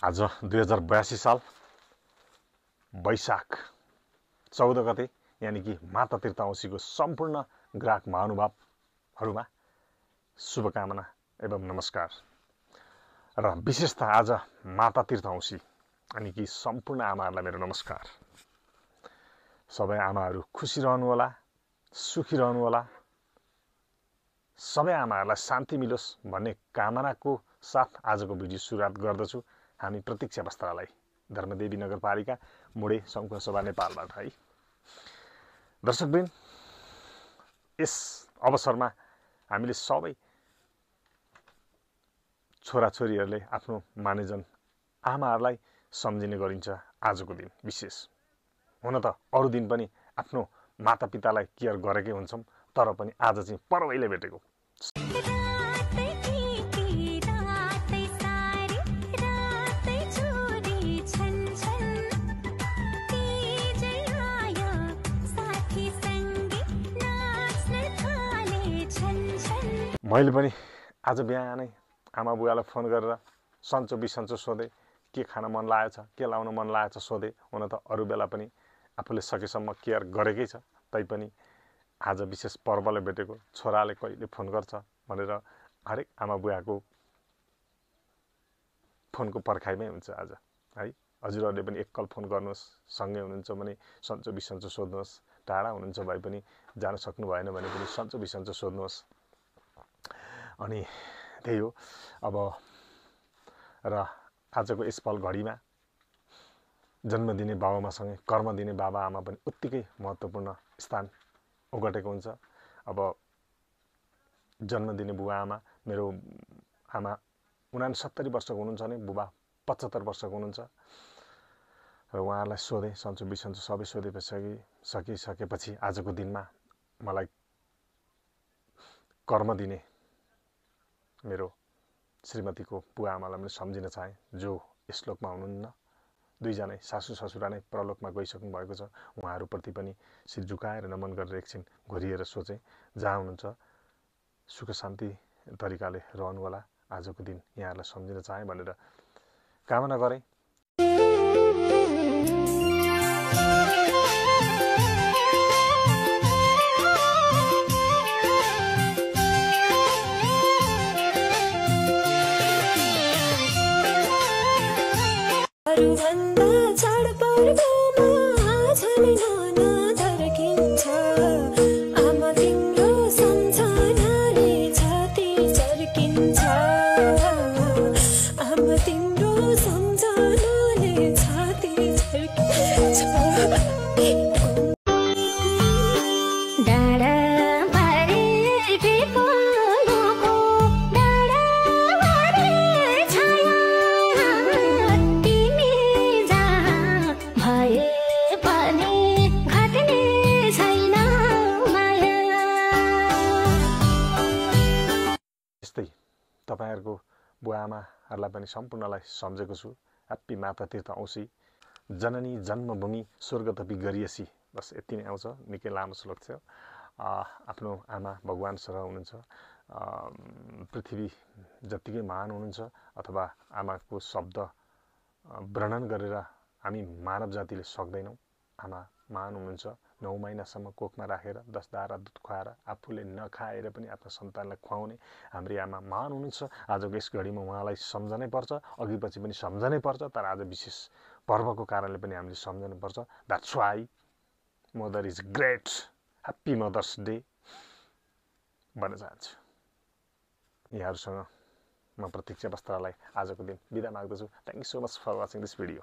आज 2082 साल वैशाख 14 गते यानी कि माता तीर्थऔसीको सम्पूर्ण ग्राहक महानुभावहरूमा शुभकामना एवं नमस्कार। र विशेषतः आज माता तीर्थऔसी अनि कि सम्पूर्ण आमाहरूलाई मेरो नमस्कार। सबै आमाहरू खुसी रहनुहोला, सुखी रहनुहोला, सबै आमाहरूलाई शान्ति मिलोस् भन्ने कामनाको साथ आजको भिडियो सुरुवात गर्दछु। हामी प्रतीक्षा वस्त्रालय धर्मदेवी नगरपालिका मुडे सङ्घ सभा नेपालबाट है। दर्शकवृन्द, यस अवसरमा हामीले सबै छोराछोरीहरूले आफ्नो मानेजन आमाहरूलाई सम्झिने गरिन्छ। आजको दिन विशेष हुन त अरू दिन पनि आफ्नो मातापितालाई केयर गरेकै हुन्छौँ, तर पनि आज चाहिँ पर्वैले भेटेको। मैले पनि आज बिहानै आमा बुवालाई फोन गरेर सन्चो बिसन्चो सोधेँ, के खान मन लागेछ, के लाउन मन लागेछ सोधेँ। हुन त अरू बेला पनि आफूले सकेसम्म केयर गरेकै छ, तैपनि आज विशेष पर्वले भेटेको, छोराले कहिले फोन गर्छ भनेर हरेक आमा बुवाको फोनको पर्खाइमै हुन्छ आज है। हजुरहरूले पनि एककल फोन गर्नुहोस्, सँगै हुनुहुन्छ भने सन्चो बिसन्चो सोध्नुहोस्, टाढा हुनुहुन्छ भए पनि जान सक्नु भएन भने पनि सन्चो बिसन्चो सोध्नुहोस्। अनि त्यही हो। अब र आजको यस पल घडीमा जन्म दिने बाबाआमासँगै कर्म दिने बाबाआमा पनि उत्तिकै महत्त्वपूर्ण स्थान ओगटेको हुन्छ। अब जन्म दिने बुवाआमा, मेरो आमा 69 वर्षको हुनुहुन्छ भने बुबा 75 वर्षको हुनुहुन्छ। र उहाँहरूलाई सोधेँ, सन्चो बिसन्चो सबै सकिसकेपछि आजको दिनमा मलाई कर्म दिने मेरो श्रीमतीको बुवाआमालाई पनि सम्झिन चाहेँ, जो यस लोकमा हुनुहुन्न। दुईजनै सासू ससुरा नै परलोकमा गइसक्नु भएको छ। उहाँहरूप्रति पनि शिर झुकाएर नमन गरेर एकछिन घोरिएर सोचेँ, जहाँ हुनुहुन्छ सुख शान्ति तरिकाले रहनुहोला, आजको दिन यहाँहरूलाई सम्झिन चाहेँ भनेर कामना गरेँ। तपाईहरुको बुवाआमाहरूलाई पनि सम्पूर्णलाई सम्झेको छु। ह्याप्पी माता तीर्थऔसी, जननी जन्मभूमि स्वर्गतपी गरियसी। बस यति नै आउँछ, निकै लामो श्लोक थियो। आफ्नो आमा भगवान सरह हुनुहुन्छ, पृथ्वी जत्तिकै महान हुनुहुन्छ, अथवा आमाको शब्द वर्णन गरेर हामी मानव जातिले सक्दैनौँ। आमा महान हुनुहुन्छ। 9 महिनासम्म कोखमा राखेर 10 दारा दुध खुवाएर आफूले नखाएर पनि आफ्नो सन्तानलाई खुवाउने हाम्री आमा महान हुनुहुन्छ। आजको यस घडीमा उहाँलाई सम्झनै पर्छ, अघि पछि पनि सम्झनै पर्छ, तर आज विशेष पर्वको कारणले पनि हामीले सम्झनु पर्छ। That's why mother is great. Happy mother's day भन्न चाहन्छु। यहाँहरूसँग म प्रतीक्षा वस्त्रालय आजको दिन बिदा माग्दछु। Thank you so much for watching this video.